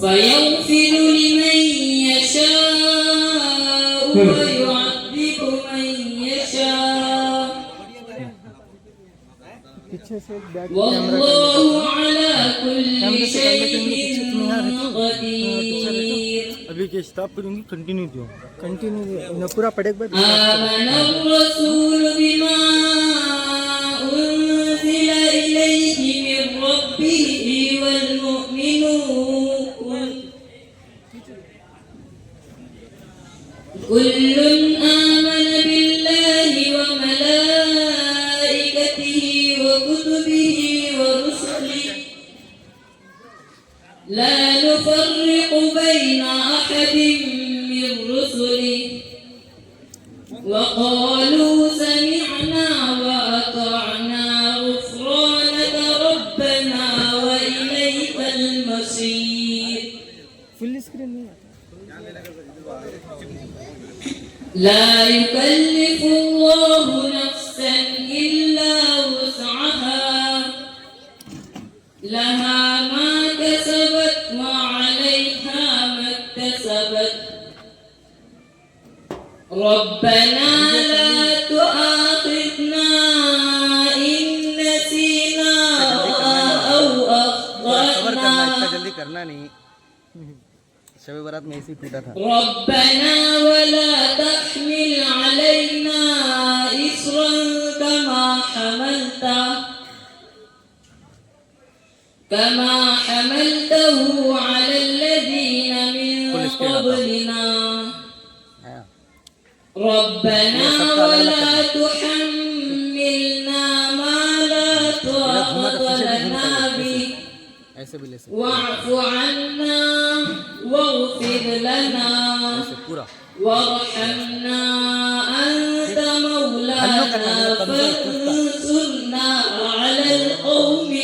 فيغفر لمن يشاء ويعذب من يشاء والله على كل شيء قدير. अभी के स्टॉप करूंगी कंटिन्यू दो न पूरा पढ़ेगा बाद آمن الرسول بما أنزل إليه من ربه والمؤمنون كل آمن بالله وملائكته وكتبه ورسله لا نفرق بين أحد من رسله وقالوا سمعنا وأطعنا غفرانك ربنا وإليك المصير. फुल स्क्रीन नहीं لا يكلف الله نفسا إلا وسعها لها ما كسبت وعليها ما اكتسبت ربنا لا تؤاخذنا إن نسينا أو أخطأنا जल्दी करना नहीं शब बारात में ऐसे टूटा था ربنا ولا تحمل علينا إصرا كما حملته على الذين من قبلنا ربنا ولا تحملنا ما لا طاقة لنا به واعف عنا واغفر لنا وارحمنا أنت مولانا فانصرنا على القوم